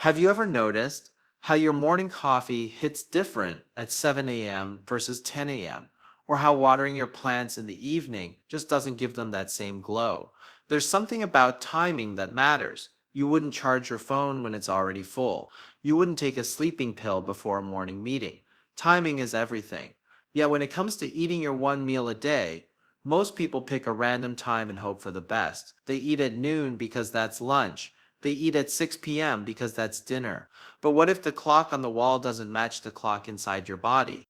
Have you ever noticed how your morning coffee hits different at 7 a.m. versus 10 a.m.? Or how watering your plants in the evening just doesn't give them that same glow? There's something about timing that matters. You wouldn't charge your phone when it's already full. You wouldn't take a sleeping pill before a morning meeting. Timing is everything. Yet when it comes to eating your one meal a day, most people pick a random time and hope for the best. They eat at noon because that's lunch. They eat at 6 p.m. because that's dinner. But what if the clock on the wall doesn't match the clock inside your body?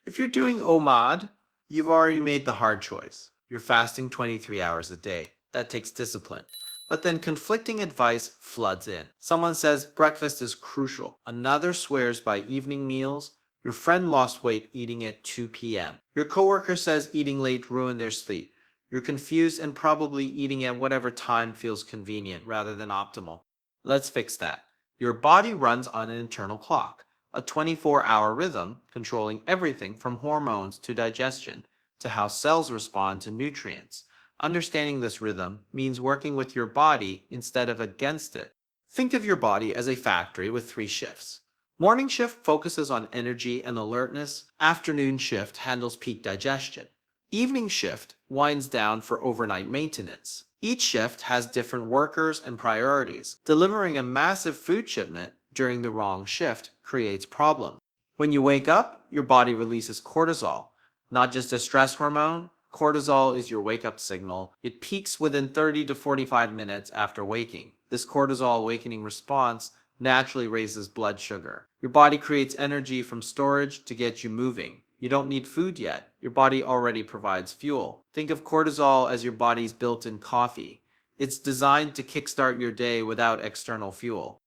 If you're doing OMAD, you've already made the hard choice. You're fasting 23 hours a day. That takes discipline. But then conflicting advice floods in. Someone says breakfast is crucial. Another swears by evening meals. Your friend lost weight eating at 2 p.m. Your coworker says eating late ruined their sleep. You're confused and probably eating at whatever time feels convenient rather than optimal. Let's fix that. Your body runs on an internal clock, a 24-hour rhythm controlling everything from hormones to digestion to how cells respond to nutrients. Understanding this rhythm means working with your body instead of against it. Think of your body as a factory with three shifts. Morning shift focuses on energy and alertness. Afternoon shift handles peak digestion. Evening shift winds down for overnight maintenance. Each shift has different workers and priorities. Delivering a massive food shipment during the wrong shift creates problems. When you wake up, your body releases cortisol, not just a stress hormone. Cortisol is your wake-up signal. It peaks within 30 to 45 minutes after waking. This cortisol awakening response naturally raises blood sugar. Your body creates energy from storage to get you moving. You don't need food yet. Your body already provides fuel. Think of cortisol as your body's built-in coffee. It's designed to kickstart your day without external fuel.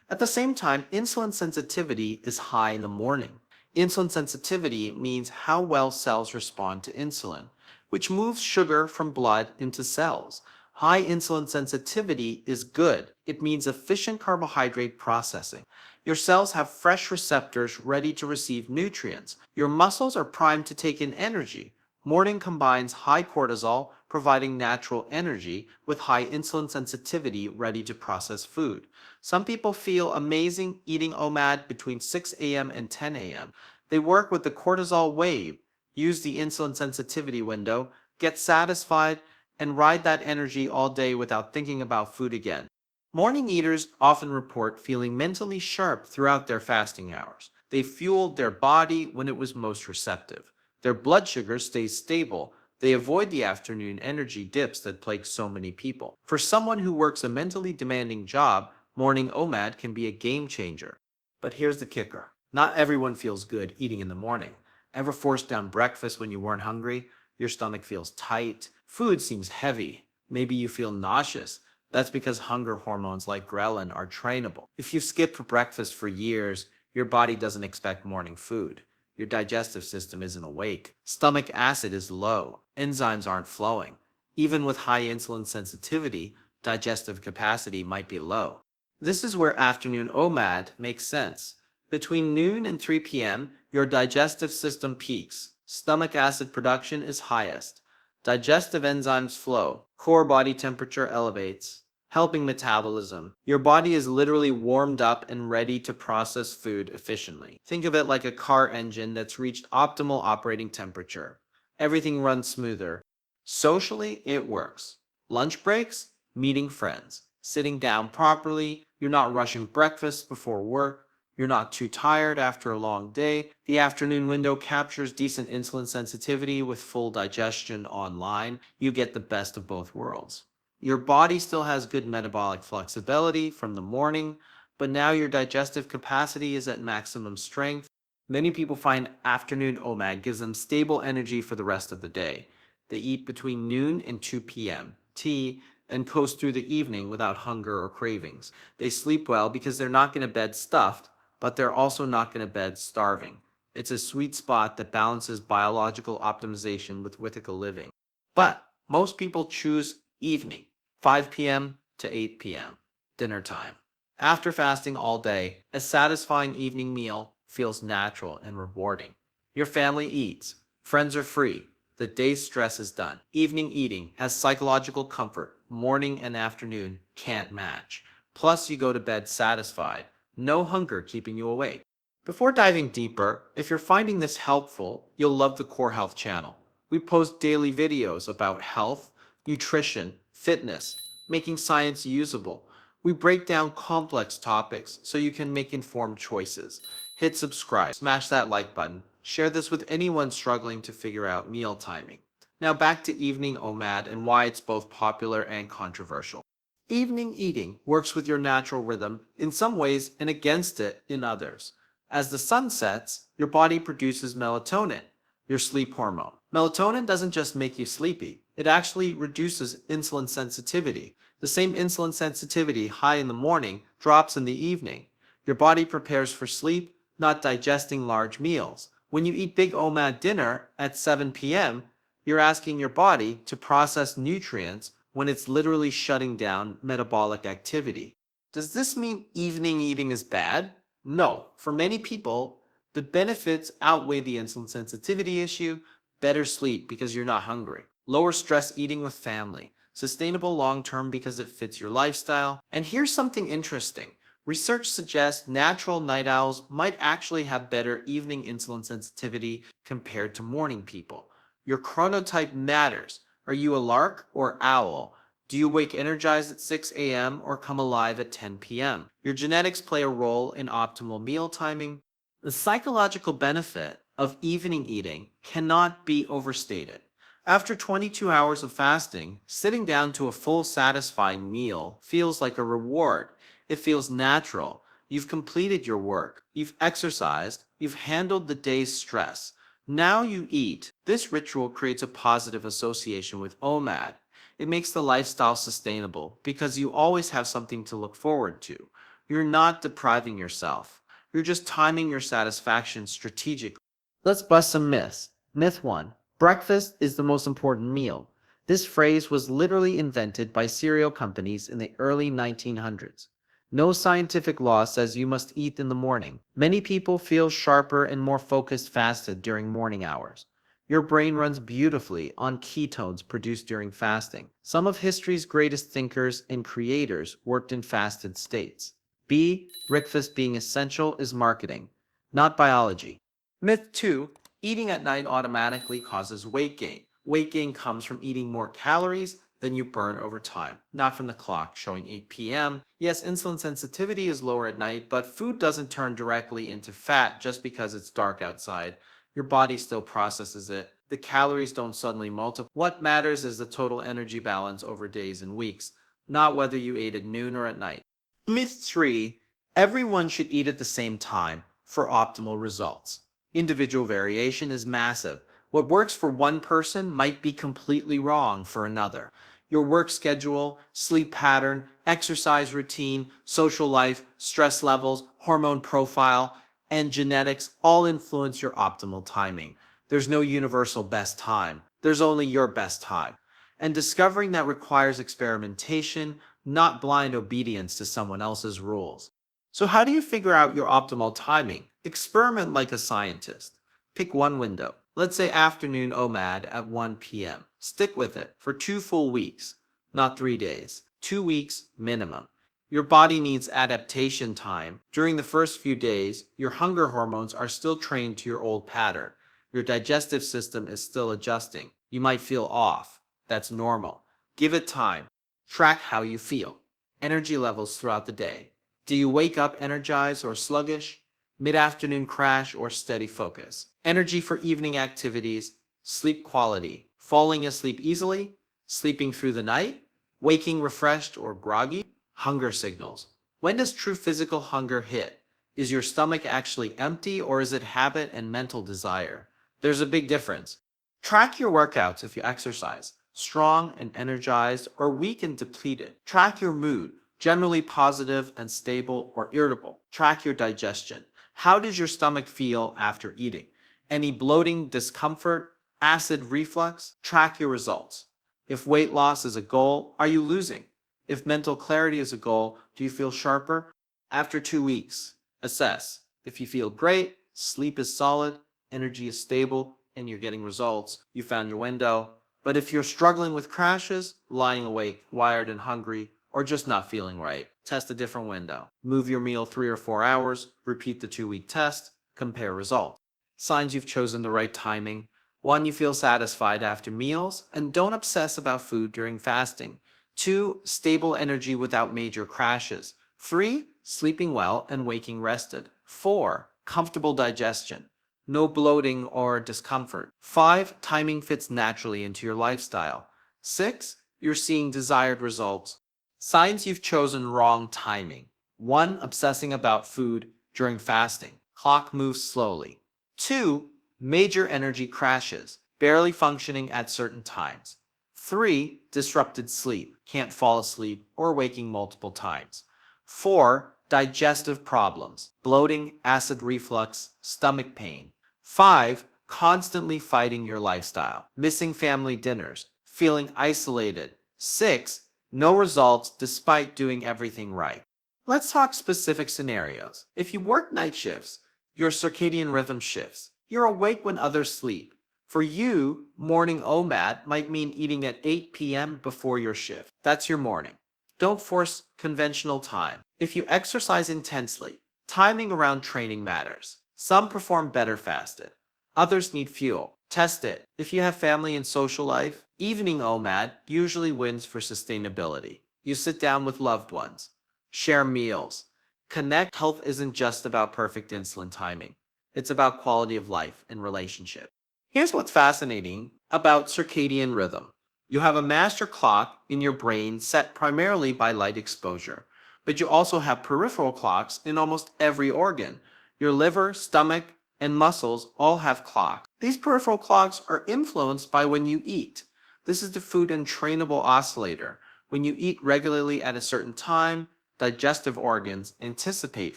At the same time, insulin sensitivity is high in the morning. Insulin sensitivity means how well cells respond to insulin, which moves sugar from blood into cells. High insulin sensitivity is good. It means efficient carbohydrate processing. Your cells have fresh receptors ready to receive nutrients. Your muscles are primed to take in energy. Morning combines high cortisol, providing natural energy, with high insulin sensitivity ready to process food. Some people feel amazing eating OMAD between 6 a.m. and 10 a.m. They work with the cortisol wave, use the insulin sensitivity window, get satisfied, and ride that energy all day without thinking about food again. Morning eaters often report feeling mentally sharp throughout their fasting hours. They fueled their body when it was most receptive. Their blood sugar stays stable. They avoid the afternoon energy dips that plague so many people. For someone who works a mentally demanding job, morning OMAD can be a game changer. But here's the kicker. Not everyone feels good eating in the morning. Ever forced down breakfast when you weren't hungry? Your stomach feels tight. Food seems heavy. Maybe you feel nauseous. That's because hunger hormones like ghrelin are trainable. If you've skipped breakfast for years, your body doesn't expect morning food. Your digestive system isn't awake. Stomach acid is low. Enzymes aren't flowing. Even with high insulin sensitivity, digestive capacity might be low. This is where afternoon OMAD makes sense. Between noon and 3 p.m., your digestive system peaks. Stomach acid production is highest. Digestive enzymes flow. Core body temperature elevates, helping metabolism. Your body is literally warmed up and ready to process food efficiently. Think of it like a car engine that's reached optimal operating temperature. Everything runs smoother. Socially, it works. Lunch breaks, meeting friends, sitting down properly, you're not rushing breakfast before work, you're not too tired after a long day. The afternoon window captures decent insulin sensitivity with full digestion online. You get the best of both worlds. Your body still has good metabolic flexibility from the morning, but now your digestive capacity is at maximum strength. Many people find afternoon OMAD gives them stable energy for the rest of the day. They eat between noon and 2 p.m. tea and coast through the evening without hunger or cravings. They sleep well because they're not going to bed stuffed, but they're also not going to bed starving. It's a sweet spot that balances biological optimization with ethical living. But most people choose evening, 5 p.m. to 8 p.m., dinner time. After fasting all day, a satisfying evening meal feels natural and rewarding. Your family eats, friends are free, the day's stress is done. Evening eating has psychological comfort morning and afternoon can't match. Plus, you go to bed satisfied. No hunger keeping you awake. Before diving deeper, if you're finding this helpful, you'll love the Core Health channel. We post daily videos about health, nutrition, fitness, making science usable. We break down complex topics so you can make informed choices. Hit subscribe, smash that like button, share this with anyone struggling to figure out meal timing. Now back to evening OMAD and why it's both popular and controversial. Evening eating works with your natural rhythm in some ways and against it in others. As the sun sets, your body produces melatonin, your sleep hormone. Melatonin doesn't just make you sleepy, it actually reduces insulin sensitivity. The same insulin sensitivity high in the morning drops in the evening. Your body prepares for sleep, not digesting large meals. When you eat big OMAD dinner at 7 p.m., you're asking your body to process nutrients when it's literally shutting down metabolic activity. Does this mean evening eating is bad? No. For many people, the benefits outweigh the insulin sensitivity issue: better sleep because you're not hungry, lower stress eating with family, sustainable long-term because it fits your lifestyle. And here's something interesting. Research suggests natural night owls might actually have better evening insulin sensitivity compared to morning people. Your chronotype matters. Are you a lark or owl? Do you wake energized at 6 a.m. or come alive at 10 p.m.? Your genetics play a role in optimal meal timing. The psychological benefit of evening eating cannot be overstated. After 22 hours of fasting, sitting down to a full satisfying meal feels like a reward. It feels natural. You've completed your work. You've exercised. You've handled the day's stress. Now you eat. This ritual creates a positive association with OMAD. It makes the lifestyle sustainable because you always have something to look forward to. You're not depriving yourself. You're just timing your satisfaction strategically. Let's bust some myths. Myth 1. Breakfast is the most important meal. This phrase was literally invented by cereal companies in the early 1900s. No scientific law says you must eat in the morning. Many people feel sharper and more focused fasted during morning hours. Your brain runs beautifully on ketones produced during fasting. Some of history's greatest thinkers and creators worked in fasted states. B. Breakfast being essential is marketing, not biology. Myth 2. Eating at night automatically causes weight gain. Weight gain comes from eating more calories than you burn over time, not from the clock showing 8 p.m. Yes, insulin sensitivity is lower at night, but food doesn't turn directly into fat just because it's dark outside. Your body still processes it. The calories don't suddenly multiply. What matters is the total energy balance over days and weeks, not whether you ate at noon or at night. Myth 3. Everyone should eat at the same time for optimal results. Individual variation is massive. What works for one person might be completely wrong for another. Your work schedule, sleep pattern, exercise routine, social life, stress levels, hormone profile, and genetics all influence your optimal timing. There's no universal best time. There's only your best time. And discovering that requires experimentation, not blind obedience to someone else's rules. So how do you figure out your optimal timing? Experiment like a scientist. Pick one window. Let's say afternoon OMAD at 1 p.m. Stick with it for 2 full weeks, not 3 days. 2 weeks minimum. Your body needs adaptation time. During the first few days, your hunger hormones are still trained to your old pattern. Your digestive system is still adjusting. You might feel off. That's normal. Give it time. Track how you feel. Energy levels throughout the day. Do you wake up energized or sluggish? Mid-afternoon crash or steady focus? Energy for evening activities. Sleep quality. Falling asleep easily? Sleeping through the night? Waking refreshed or groggy? Hunger signals. When does true physical hunger hit? Is your stomach actually empty or is it habit and mental desire? There's a big difference. Track your workouts if you exercise, strong and energized or weak and depleted. Track your mood, generally positive and stable or irritable. Track your digestion. How does your stomach feel after eating? Any bloating, discomfort, acid reflux? Track your results. If weight loss is a goal, are you losing? If mental clarity is a goal, do you feel sharper? After 2 weeks, assess. If you feel great, sleep is solid, energy is stable, and you're getting results, you found your window. But if you're struggling with crashes, lying awake, wired and hungry, or just not feeling right. Test a different window. Move your meal 3 or 4 hours, repeat the 2-week test, compare results. Signs you've chosen the right timing. 1. You feel satisfied after meals and don't obsess about food during fasting. 2. Stable energy without major crashes. 3. Sleeping well and waking rested. 4. Comfortable digestion. No bloating or discomfort. 5. Timing fits naturally into your lifestyle. 6. You're seeing desired results. Signs you've chosen wrong timing. 1. Obsessing about food during fasting. Clock moves slowly. 2. Major energy crashes, barely functioning at certain times. 3. Disrupted sleep, can't fall asleep or waking multiple times. 4. Digestive problems, bloating, acid reflux, stomach pain. 5. Constantly fighting your lifestyle, missing family dinners, feeling isolated. 6. No results despite doing everything right. Let's talk specific scenarios. If you work night shifts, your circadian rhythm shifts. You're awake when others sleep. For you, morning OMAD might mean eating at 8 p.m. before your shift. That's your morning. Don't force conventional time. If you exercise intensely, timing around training matters. Some perform better fasted. Others need fuel. Test it. If you have family and social life, evening OMAD usually wins for sustainability. You sit down with loved ones. Share meals. Connect. Health isn't just about perfect insulin timing. It's about quality of life and relationship. Here's what's fascinating about circadian rhythm. You have a master clock in your brain set primarily by light exposure, but you also have peripheral clocks in almost every organ. Your liver, stomach, and muscles all have clocks. These peripheral clocks are influenced by when you eat. This is the food entrainable oscillator. When you eat regularly at a certain time, digestive organs anticipate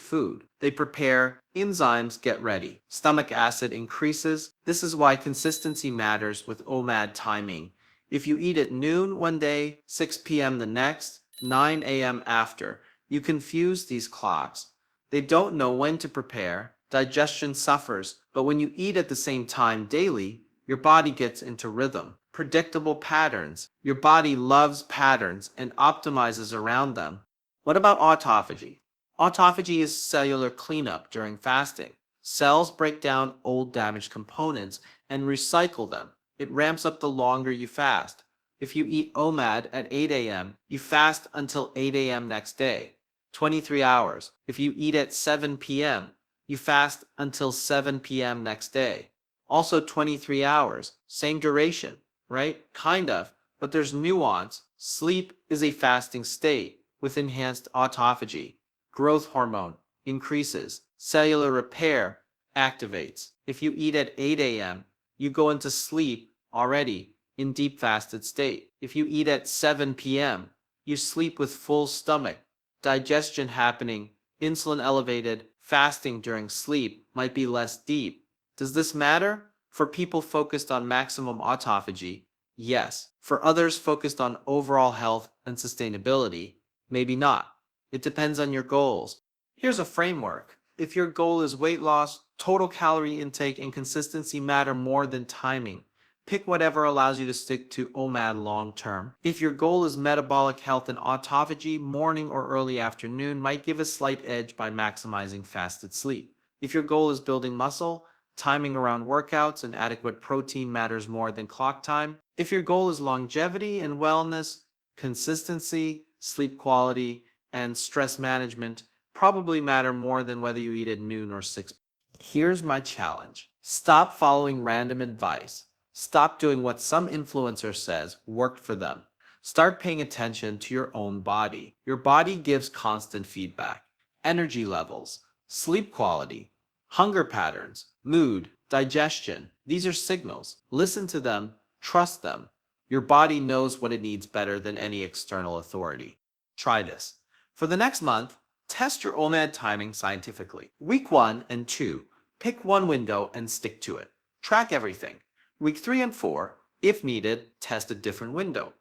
food. They prepare, enzymes get ready. Stomach acid increases. This is why consistency matters with OMAD timing. If you eat at noon one day, 6 p.m. the next, 9 a.m. after, you confuse these clocks. They don't know when to prepare. Digestion suffers, but when you eat at the same time daily, your body gets into rhythm. Predictable patterns. Your body loves patterns and optimizes around them. What about autophagy? Autophagy is cellular cleanup during fasting. Cells break down old damaged components and recycle them. It ramps up the longer you fast. If you eat OMAD at 8 a.m., you fast until 8 a.m. next day, 23 hours. If you eat at 7 p.m., you fast until 7 p.m. next day, also 23 hours. Same duration, right? Kind of, but there's nuance. Sleep is a fasting state with enhanced autophagy. Growth hormone increases. Cellular repair activates. If you eat at 8 a.m., you go into sleep already in deep fasted state. If you eat at 7 p.m., you sleep with full stomach. Digestion happening, insulin elevated, fasting during sleep might be less deep. Does this matter? For people focused on maximum autophagy, yes. For others focused on overall health and sustainability, maybe not. It depends on your goals. Here's a framework. If your goal is weight loss, total calorie intake and consistency matter more than timing. Pick whatever allows you to stick to OMAD long term. If your goal is metabolic health and autophagy, morning or early afternoon might give a slight edge by maximizing fasted sleep. If your goal is building muscle, timing around workouts and adequate protein matters more than clock time. If your goal is longevity and wellness, consistency, sleep quality, and stress management probably matter more than whether you eat at noon or 6. Here's my challenge. Stop following random advice. Stop doing what some influencer says worked for them. Start paying attention to your own body. Your body gives constant feedback. Energy levels, sleep quality, hunger patterns, mood, digestion. These are signals. Listen to them, trust them. Your body knows what it needs better than any external authority. Try this. For the next month, test your OMAD timing scientifically. Week 1 and 2, pick one window and stick to it. Track everything. Week 3 and 4, if needed, test a different window.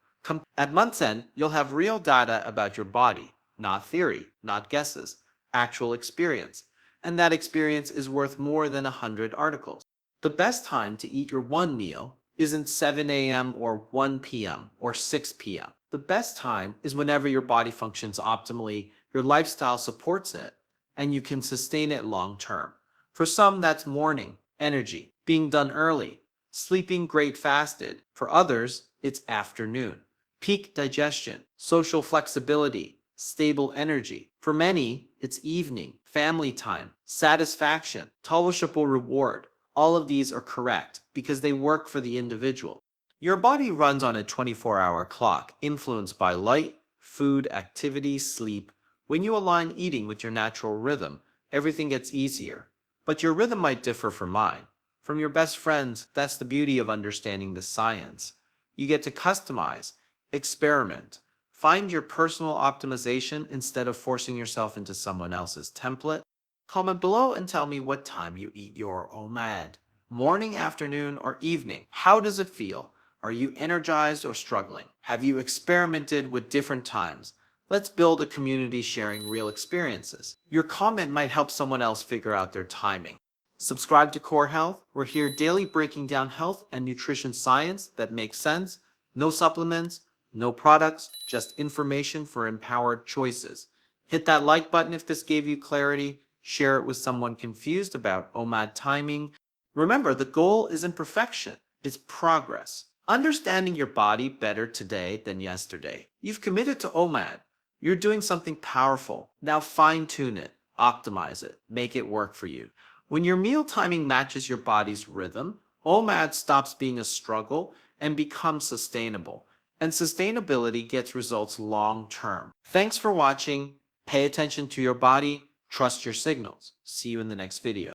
At month's end, you'll have real data about your body, not theory, not guesses, actual experience. And that experience is worth more than 100 articles. The best time to eat your one meal isn't 7 a.m. or 1 p.m. or 6 p.m. The best time is whenever your body functions optimally, your lifestyle supports it, and you can sustain it long term. For some, that's morning, energy, being done early, sleeping great fasted. For others, it's afternoon, peak digestion, social flexibility, stable energy. For many, it's evening, family time, satisfaction, tolerable reward. All of these are correct because they work for the individual. Your body runs on a 24-hour clock influenced by light, food, activity, sleep. When you align eating with your natural rhythm, everything gets easier. But your rhythm might differ from mine. From your best friends, that's the beauty of understanding the science. You get to customize, experiment, find your personal optimization instead of forcing yourself into someone else's template. Comment below and tell me what time you eat your OMAD. Morning, afternoon, or evening. How does it feel? Are you energized or struggling? Have you experimented with different times? Let's build a community sharing real experiences. Your comment might help someone else figure out their timing. Subscribe to Core Health. We're here daily breaking down health and nutrition science that makes sense. No supplements, no products, just information for empowered choices. Hit that like button if this gave you clarity. Share it with someone confused about OMAD timing. Remember, the goal isn't perfection, it's progress. Understanding your body better today than yesterday. You've committed to OMAD. You're doing something powerful. Now fine-tune it, optimize it, make it work for you. When your meal timing matches your body's rhythm, OMAD stops being a struggle and becomes sustainable. And sustainability gets results long-term. Thanks for watching. Pay attention to your body. Trust your signals. See you in the next video.